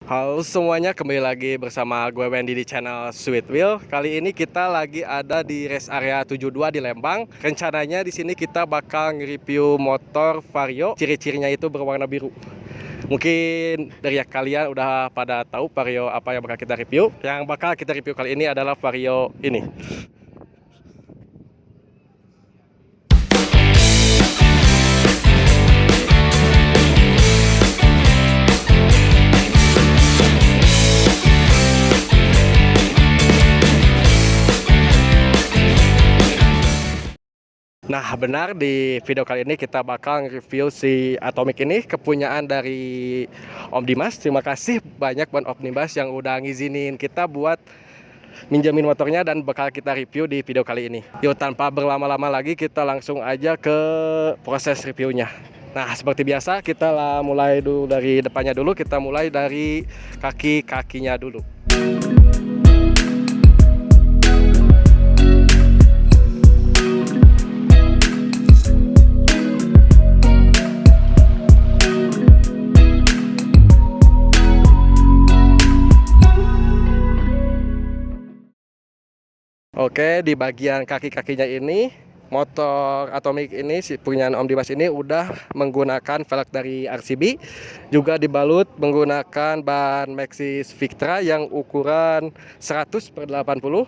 Halo semuanya, kembali lagi bersama gue Wendy di channel Sweet Wheel. Kali ini kita lagi ada di rest area 72 di Lembang. Rencananya di sini kita bakal nge-review motor Vario. Ciri-cirinya itu berwarna biru. Mungkin dari kalian udah pada tahu Vario apa yang bakal kita review. Yang bakal kita review kali ini adalah Vario ini. Nah benar, di video kali ini kita bakal review si Atomic ini, kepunyaan dari Om Dimas. Terima kasih banyak buat Om Dimas yang udah ngizinin kita buat minjemin motornya dan bakal kita review di video kali ini. Yuk tanpa berlama-lama lagi kita langsung aja ke proses reviewnya. Nah seperti biasa kita mulai dulu dari depannya dulu, kita mulai dari kaki-kakinya dulu. Oke, di bagian kaki-kakinya ini, motor Atomic ini, si punyaan Om Dimas ini udah menggunakan velg dari RCB, juga dibalut menggunakan ban Maxxis Victra yang ukuran 100/80.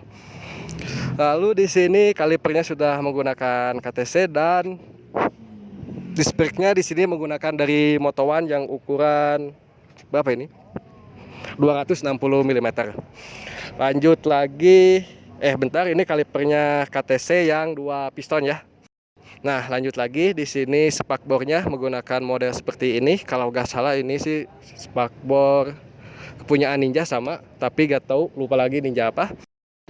Lalu di sini kalipernya sudah menggunakan KTC dan disc brake-nya di sini menggunakan dari Moto1 yang ukuran berapa ini? 260 mm. Lanjut lagi. Bentar, ini kalipernya KTC yang 2 piston ya. Nah, lanjut lagi di sini spakbornya menggunakan model seperti ini. Kalau nggak salah ini sih spakbor kepunyaan Ninja sama, tapi nggak tahu, lupa lagi Ninja apa.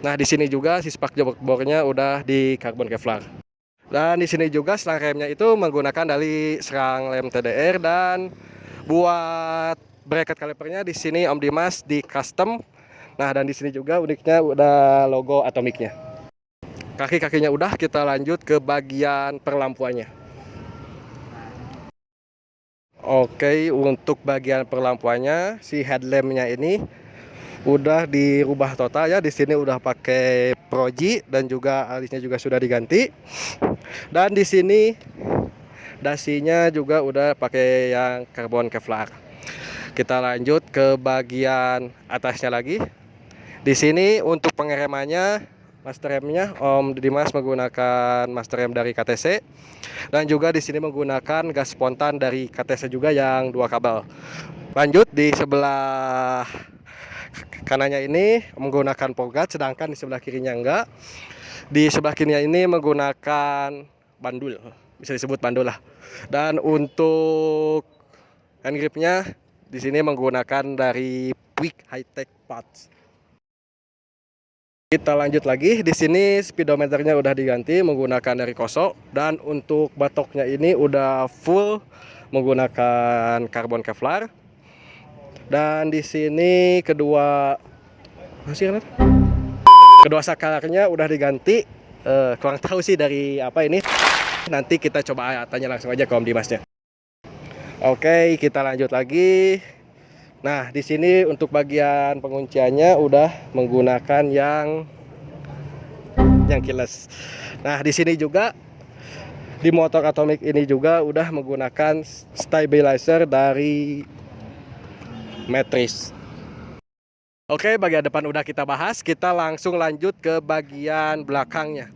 Nah, di sini juga si spakbornya udah di karbon Kevlar. Dan di sini juga selang remnya itu menggunakan dari serang lem TDR, dan buat bracket kalipernya di sini Om Dimas di custom. Nah, dan di sini juga uniknya udah logo Atomicnya. Kaki-kakinya udah, kita lanjut ke bagian perlampuannya. Oke, untuk bagian perlampuannya, si headlampnya ini udah dirubah total ya. Di sini udah pakai Proji dan juga alisnya juga sudah diganti. Dan di sini dasinya juga udah pakai yang karbon Kevlar. Kita lanjut ke bagian atasnya lagi. Di sini untuk pengeremannya, master remnya Om Dimas menggunakan master rem dari KTC, dan juga di sini menggunakan gas spontan dari KTC juga yang 2 kabel. Lanjut di sebelah kanannya ini menggunakan pogat, sedangkan di sebelah kirinya enggak. Di sebelah kirinya ini menggunakan bandul, bisa disebut bandul lah. Dan untuk hand gripnya di sini menggunakan dari Puig High-Tech Parts. Kita lanjut lagi, di sini speedometernya udah diganti menggunakan dari Koso, dan untuk batoknya ini udah full menggunakan karbon Kevlar. Dan di sini kedua sakalarnya udah diganti. Kurang tahu sih dari apa ini. Nanti kita coba tanya langsung aja ke Om Dimasnya. Oke, kita lanjut lagi. Nah, di sini untuk bagian pengunciannya udah menggunakan yang keyless. Nah, di sini juga di motor Atomic ini juga udah menggunakan stabilizer dari Matrix. Oke, bagian depan udah kita bahas, kita langsung lanjut ke bagian belakangnya.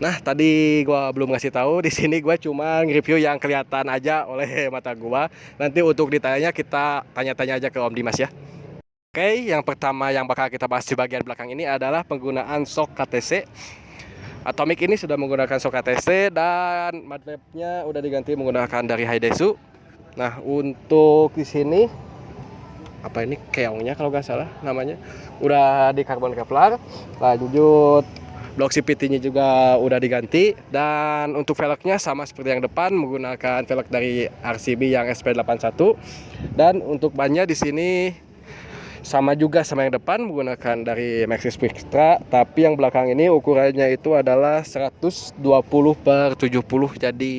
Nah, tadi gua belum ngasih tahu, di sini gua cuma nge-review yang kelihatan aja oleh mata gua. Nanti untuk detailnya kita tanya-tanya aja ke Om Dimas ya. Oke, yang pertama yang bakal kita bahas di bagian belakang ini adalah penggunaan shock KTC. Atomic ini sudah menggunakan shock KTC dan mudflapnya udah diganti menggunakan dari Haidesu. Nah, untuk di sini apa ini keongnya kalau nggak salah namanya, udah di karbon Kevlar. Lanjut Blok CVT-nya juga udah diganti, dan untuk velgnya sama seperti yang depan menggunakan velg dari RCB yang SP81, dan untuk bannya di sini sama juga sama yang depan menggunakan dari Maxxis Quickstrap, tapi yang belakang ini ukurannya itu adalah 120/70, jadi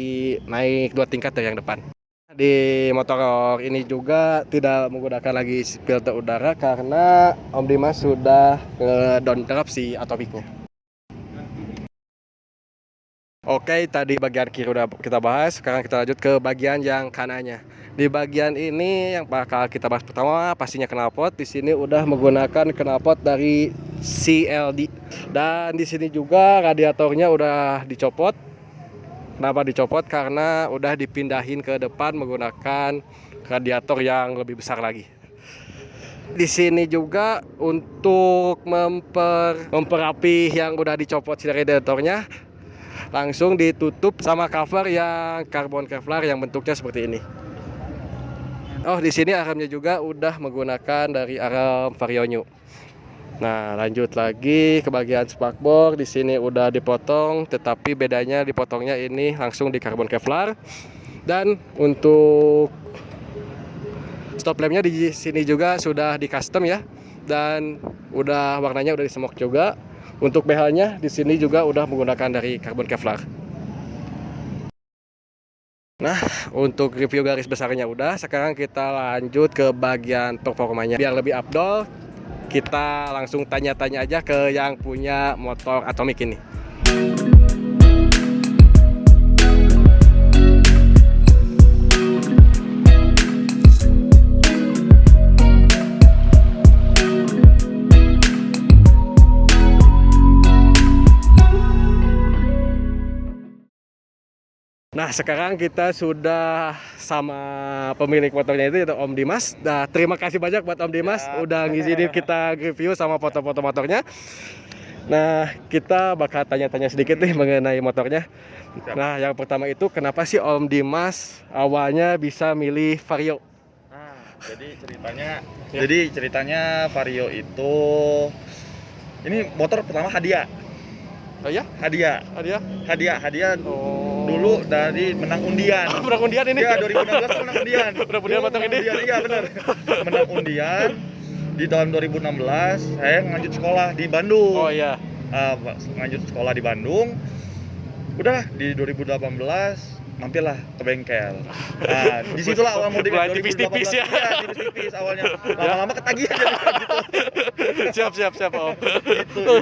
naik 2 tingkat dari yang depan. Di motor ini juga tidak menggunakan lagi filter udara karena Om Dimas sudah down drop si Atomicnya. Oke, tadi bagian kiri udah kita bahas, sekarang kita lanjut ke bagian yang kanannya. Di bagian ini yang bakal kita bahas pertama pastinya knalpot. Di sini udah menggunakan knalpot dari CLD. Dan di sini juga radiatornya udah dicopot. Kenapa dicopot? Karena udah dipindahin ke depan menggunakan radiator yang lebih besar lagi. Di sini juga untuk memperapi yang udah dicopot si radiatornya, langsung ditutup sama cover yang karbon Kevlar yang bentuknya seperti ini. Oh, di sini armnya juga udah menggunakan dari arm Vario New. Nah, lanjut lagi ke bagian spakbor. Di sini udah dipotong, tetapi bedanya dipotongnya ini langsung di karbon Kevlar. Dan untuk stop lampnya di sini juga sudah di custom ya, dan udah warnanya udah disemok juga. Untuk BH-nya di sini juga udah menggunakan dari karbon Kevlar. Nah, untuk review garis besarnya udah. Sekarang kita lanjut ke bagian performanya. Biar lebih afdol, kita langsung tanya-tanya aja ke yang punya motor Atomic ini. Nah, sekarang kita sudah sama pemilik motornya itu yaitu Om Dimas. Nah, terima kasih banyak buat Om Dimas udah ngizinin kita review sama foto-foto motornya. Nah, kita bakal tanya-tanya sedikit nih mengenai motornya. Nah, yang pertama itu kenapa sih Om Dimas awalnya bisa milih Vario? Nah, jadi ceritanya Vario itu ini motor pertama hadiah. Oh ya? Hadiah. Oh. Dulu dari menang undian. Menang undian ini? Iya, 2016 menang undian. Menang undian motor ini? Iya, benar. Menang undian di tahun 2016, saya lanjut sekolah di Bandung. Oh iya. Lanjut sekolah di Bandung. Udah di 2018 mampirlah ke bengkel. Nah, disitulah awal motivasi. Tipis-tipis ya. Iya, tipis-tipis awalnya. Lama-lama ketagihan jadi gitu. Siap Om. Gitu.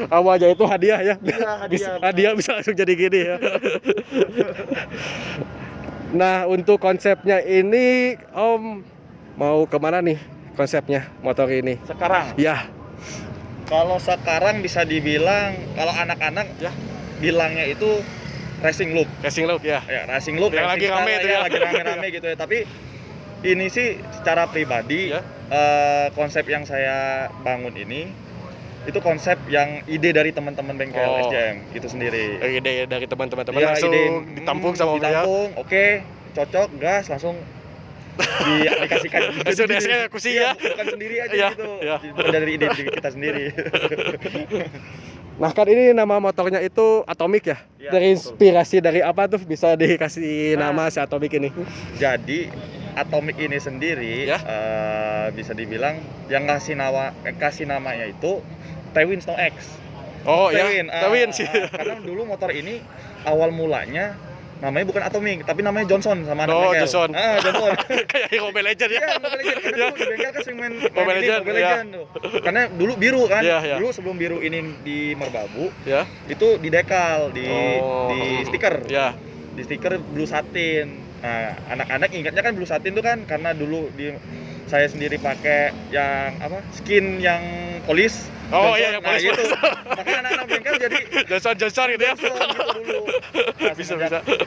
Awalnya itu hadiah ya. Iya, hadiah bisa langsung jadi gini ya. Nah, untuk konsepnya ini Om mau kemana nih konsepnya motor ini? Sekarang? Ya. Kalau sekarang bisa dibilang kalau anak-anak ya bilangnya itu racing look ya. Ya, racing look yang lagi rame itu ya. Lagi rame-rame gitu ya. Tapi ini sih secara pribadi ya. Konsep yang saya bangun ini itu konsep yang ide dari teman-teman bengkel SJM itu sendiri. Ide dari teman-teman Ya, langsung ditampung sama Om ya. Oke, cocok, gas, langsung diaplikasikan. Langsung dieksekusi ya. Bukan sendiri aja ya, gitu. Ya. Bukan dari ide kita sendiri. Nah, kan ini nama motornya itu Atomic ya? Ya, Terinspirasi dari apa tuh bisa dikasih nama si Atomic ini? Jadi Atomic ini sendiri ya? Bisa dibilang yang kasih namanya itu Tewin Snow X. Oh Tewin, ya, Tewin sih. Karena dulu motor ini awal mulanya namanya bukan Atomic, tapi namanya Johnson sama anak bengkel. Johnson. Johnson. Kayak Mobile Legend ya. Iya, Mobile Legend. Karena dulu di bengkel kan sering main Mobile Legend tuh. Karena dulu biru kan. Ya. Dulu sebelum biru ini di Merbabu, ya. Itu di dekal, di stiker. Ya. Di stiker blue satin. Nah, anak-anak ingatnya kan blue satin tuh kan karena dulu saya sendiri pakai yang skin yang polis. Oh Johnson. iya, yang polis. Itu. Makanya anak-anak bengkel jadi Johnson gitu ya. gitu dulu. Nah, bisa.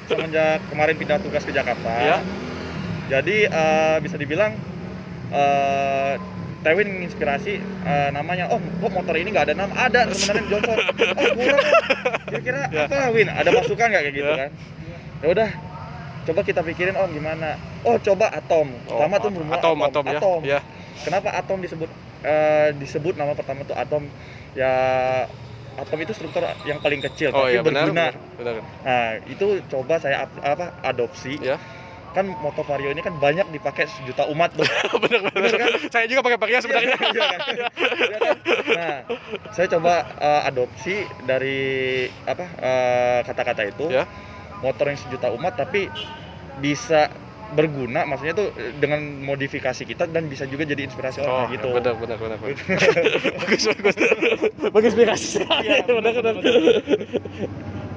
Semenjak kemarin pindah tugas ke Jakarta. Ya. Jadi bisa dibilang Tewin menginspirasi namanya. Oh, kok motor ini nggak ada nama? Ada sebenarnya Johnson. Oh, kurang. Kira-kira apa Win? Ada masukan nggak kayak gitu kan? Ya udah. Coba kita pikirin gimana? Oh, coba Atom. Pertama tuh Atom ya. Kenapa Atom disebut nama pertama tuh Atom? Ya atom itu struktur yang paling kecil Oh tapi iya benar. berguna. Benar. Nah, itu coba saya adopsi. Ya. Kan motor Vario ini kan banyak dipakai sejuta umat tuh. Benar kan? Saya juga pakai Vario sebenarnya. Iya kan? Iya kan? Nah, saya coba adopsi dari kata-kata itu. Ya. Motor yang sejuta umat tapi bisa berguna, maksudnya tuh dengan modifikasi kita dan bisa juga jadi inspirasi orang gitu. Benar. Bagus inspirasi. Iya, Benar.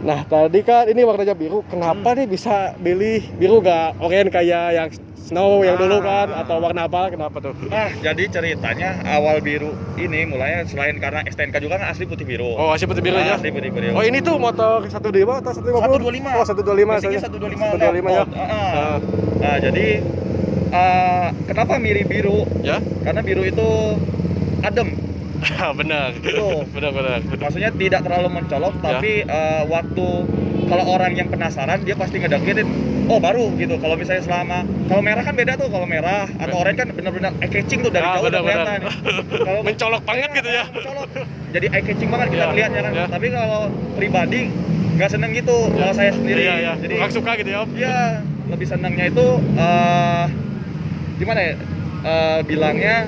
Nah, tadi kan ini warnanya biru. Kenapa nih bisa pilih biru gak oranye kayak yang snow yang dulu kan, atau warna apa? Kenapa tuh? Nah, jadi ceritanya awal biru ini mulanya selain karena STNK juga kan asli putih biru. Oh, asli putih biru ya? Asli putih biru. Oh, ini tuh motor 125 atau 150? 125. Oh, 125. Basicnya Saya 125 ya. Nah, jadi kenapa mirip biru? Ya? Karena biru itu adem. Benar. Tuh. Benar. Maksudnya tidak terlalu mencolok, tapi waktu kalau orang yang penasaran dia pasti ngedeketin, oh baru gitu. Kalau misalnya kalau merah kan beda tuh, kalau merah atau oranye kan benar-benar eye catching tuh dari jauh udah kelihatan. Kalau mencolok banget gitu ya. Mencolok. Jadi eye catching banget kita lihatnya kan. Ya. Tapi kalau pribadi nggak seneng gitu. Kalau saya sendiri, jadi kurang suka gitu ya, Om. Iya, lebih senangnya itu gimana ya? Bilangnya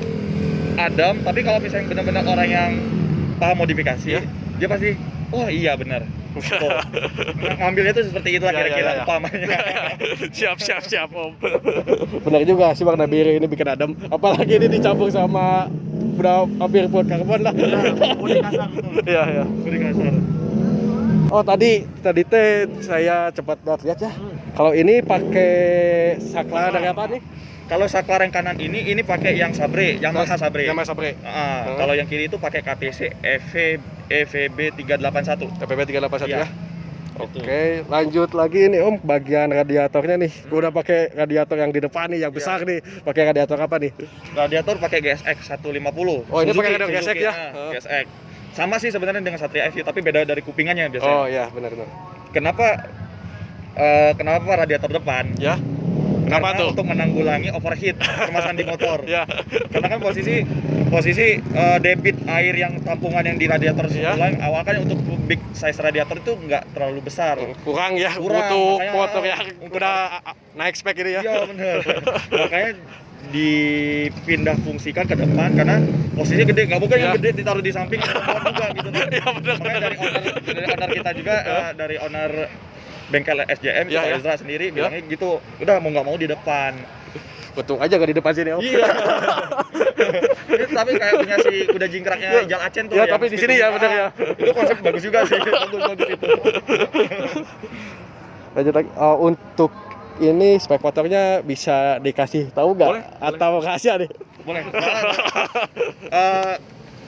adem, tapi kalau misalnya benar-benar orang yang paham modifikasi, dia pasti, oh iya benar. Ngambilnya tuh seperti itulah kira-kira umpamanya. Siap Om. Benar juga sih, warna biru ini bikin adem. Apalagi ini dicampur sama udah hampir buat karbon lah. Kuning kasar betul. Iya. Kuning kasar. Oh tadi teh saya cepat lihat ya. Kalau ini pakai saklar dari apa nih? Kalau saklar yang kanan ini pakai yang Sabre, Yamaha Sabre. Kalau yang kiri itu pakai KTC EVB 381. EVB 381 ya. Itu. Oke, lanjut lagi nih Om, bagian radiatornya nih. Gua udah pakai radiator yang di depan nih, yang besar nih. Pakai radiator apa nih? Radiator pakai GSX 150. Oh, ini pakai radiator GSX ya? GSX. Sama sih sebenarnya dengan Satria FU, tapi beda dari kupingannya biasanya. Oh iya, benar. Kenapa radiator depan? Ya. Kenapa tuh? Untuk menanggulangi overheat permasalahan di motor. Ya. Karena kan posisi debit air yang tampungan yang di radiator sebelah awal kan untuk big size radiator itu nggak terlalu besar. Kurang ya, butuh motor yang udah naik spek ini ya. Iya benar. Makanya dipindah fungsikan ke depan karena posisinya gede, nggak mungkin yang gede ditaruh di samping juga gitu. Iya benar. Makanya dari owner kita juga dari owner bengkel SJM itu Pak Ezra sendiri bilangnya gitu, udah mau nggak mau di depan. Untung aja gak di depan sini Om. Iya. Tapi kayak punya si kuda jingkraknya Ijal Acen tuh. Ya tapi di sini ya benar ya. Itu konsep bagus juga sih. Bagus itu. Lanjut lagi. Untuk ini spek motornya bisa dikasih tahu nggak? Atau rahasia nih? Boleh.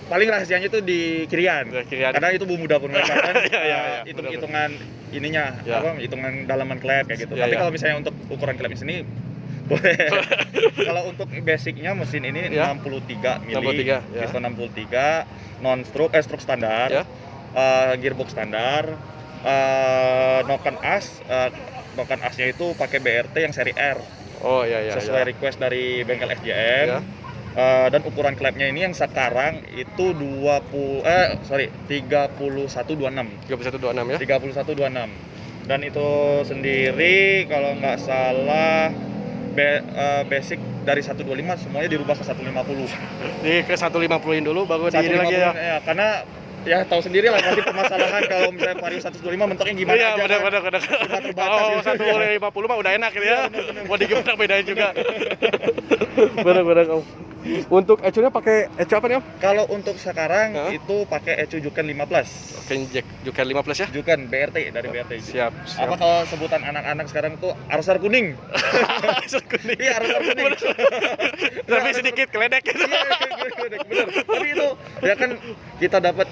Paling rahasianya itu di kirian. Karena itu bumbu dapur mereka kan. Hitung-hitungan ininya, hitungan dalaman klep kayak gitu. Tapi kalau misalnya untuk ukuran klep di sini boleh. Kalau untuk basicnya mesin ini 63 mili, piston 63, non stroke, stroke standar, gearbox standar, noken asnya itu pakai BRT yang seri R. Oh iya. Sesuai request dari bengkel SJM. Dan ukuran klepnya ini yang sekarang itu 3126 ya. 3126. Dan itu sendiri kalau nggak salah basic dari 125 semuanya dirubah ke 150. Di ke 150-in dulu baru di ini lagi ya. Karena ya tahu sendiri lah pasti permasalahan kalau misalnya Vario 125 mentoknya gimana aja. Iya benar. Kalau 150 mah udah enak gitu ya. Mau digerak bedain juga. Benar Om. Untuk ecunya pakai ecu apa nih Om? Kalau untuk sekarang itu pakai ecu Juken 15. Oke, Juken 15 ya? Juken BRT dari BRT. Siap. Apa kalau sebutan anak-anak sekarang tuh arsar kuning? Arsar kuning. Iya, arsar kuning. Tapi sedikit keledek gitu. Iya, benar. Tapi itu ya kan kita dapat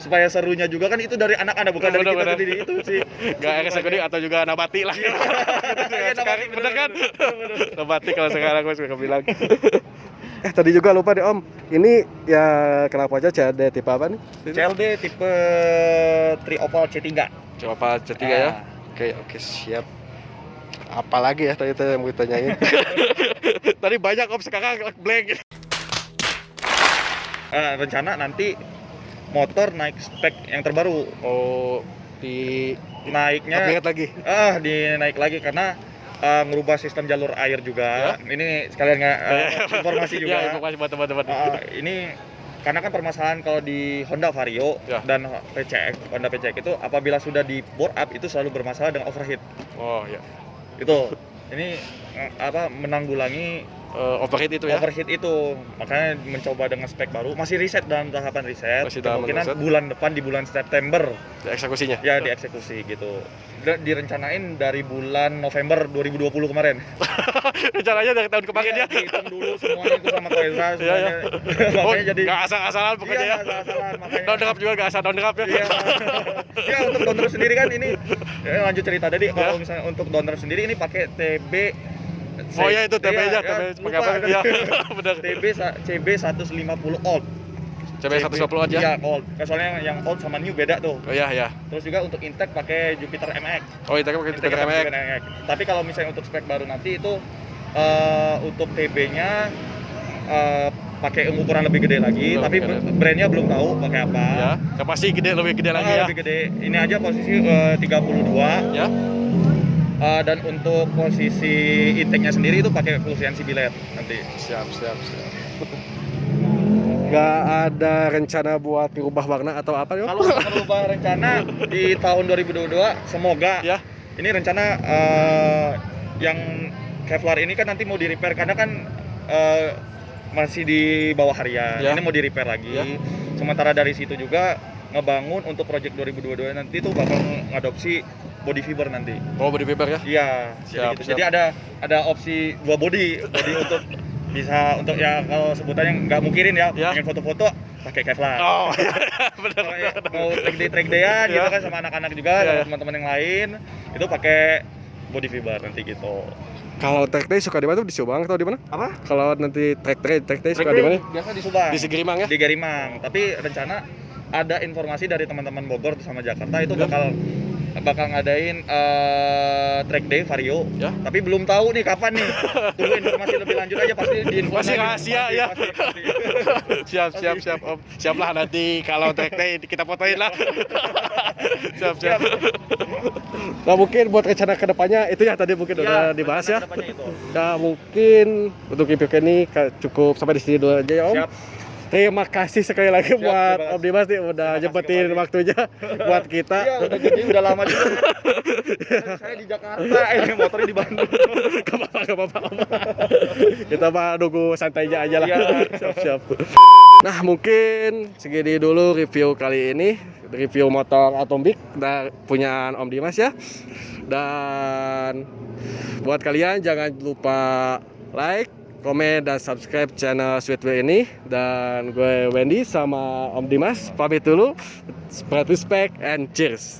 supaya serunya juga kan itu dari anak-anak bukan dari kita sendiri itu sih. Enggak arsar kuning atau juga nabati lah. Sekarang bener kan? Nabati kalau sekarang gue suka bilang. Tadi juga lupa deh Om. Ini ya kenapa aja CLD tipe apa nih? CLD tipe Triopal C3. Triopal C3 ya. Oke, siap. Apalagi ya tadi yang mau ditanyain. Tadi banyak Om, sekarang blank. Rencana nanti motor naik spek yang terbaru. Oh, di Naiknya upgrade lagi. dinaik lagi karena ngerubah sistem jalur air juga. Ini sekalian informasi juga. Ya, informasi buat teman-teman. Ini karena kan permasalahan kalau di Honda Vario dan Honda PCX itu apabila sudah di bore up itu selalu bermasalah dengan overheat. Oh ya. Itu ini menanggulangi Overheat itu ya. Overheat itu. Makanya mencoba dengan spek baru, masih riset dalam tahapan riset. Kemungkinan bulan depan di bulan September eksekusinya. Ya, dieksekusi gitu. Direncanain dari bulan November 2020 kemarin. Rencananya dari tahun kemarin ya. Dihitung dulu semuanya itu sama Toyota semuanya. Makanya jadi nggak asal-asalan pokoknya ya. Asal-asalan makanya. Down drop juga nggak asal down drop ya. Iya. Ya, untuk donor sendiri kan ini lanjut cerita tadi kalau misalnya untuk donor sendiri ini pakai TB. Oh ya itu TB-nya, TB pakai apa? Iya, benar. TB CB 150 old. CB 150 aja. Iya, old. Soalnya yang old sama new beda tuh. Oh iya. Terus juga untuk intake pakai Jupiter MX. Oh, intake pakai Jupiter MX. Tapi kalau misalnya untuk spek baru nanti itu untuk TB-nya pakai ukuran lebih gede lagi, tapi brandnya belum tahu pakai apa. Ya, kapasitas gede lebih gede lagi ya. Lebih gede. Ini aja posisi 32. Ya. Dan untuk posisi intake-nya sendiri itu pakai full CNC billet nanti. Siap. Nggak ada rencana buat berubah warna atau apa ya? Kalau berubah rencana di tahun 2022 semoga ya. Ini rencana yang Kevlar ini kan nanti mau di repair karena kan masih di bawah harian. Ya. Ini mau di repair lagi. Ya. Sementara dari situ juga ngebangun untuk project 2022 nanti tuh bakal ngadopsi body fiber nanti. Oh, body fiber ya? Iya, gitu. Jadi ada opsi 2 body untuk bisa untuk ya kalau sebutannya nggak mungkirin ya, pengen foto-foto pakai Kevlar. Oh, benar. Mau track day-an gitu kan sama anak-anak juga, sama teman-teman yang lain, itu pakai body fiber nanti gitu. Kalau track day suka di mana tuh? Di Subang atau di mana? Apa? Kalau nanti track day suka di mana? Biasa di Subang. Di Gerimang ya? Di Gerimang. Tapi rencana ada informasi dari teman-teman Bogor sama Jakarta itu bakal ngadain track day Vario. Ya. Tapi belum tahu nih kapan nih. Tunggu informasi lebih lanjut aja pasti di informasi. Masih rahasia ya. Siap Om. Siaplah nanti kalau track day kita fotoin lah. Siap. Nah, mungkin buat rencana kedepannya itu ya tadi mungkin udah dibahas ya. Nah, mungkin untuk review ini cukup sampai di sini dulu aja ya Om. Siap. Terima kasih sekali lagi buat Om Dimas nih udah nyempetin waktunya buat kita. Iya, udah lama juga. Saya di Jakarta, motornya di Bandung. Gak apa-apa. Kita mah nunggu santainya aja lah. Siap. Nah, mungkin segini dulu review kali ini. Review motor Atomic punya Om Dimas ya. Dan buat kalian jangan lupa like, komen, dan subscribe channel Sweetway ini. Dan gue Wendy sama Om Dimas pamit dulu. Spread respect and cheers.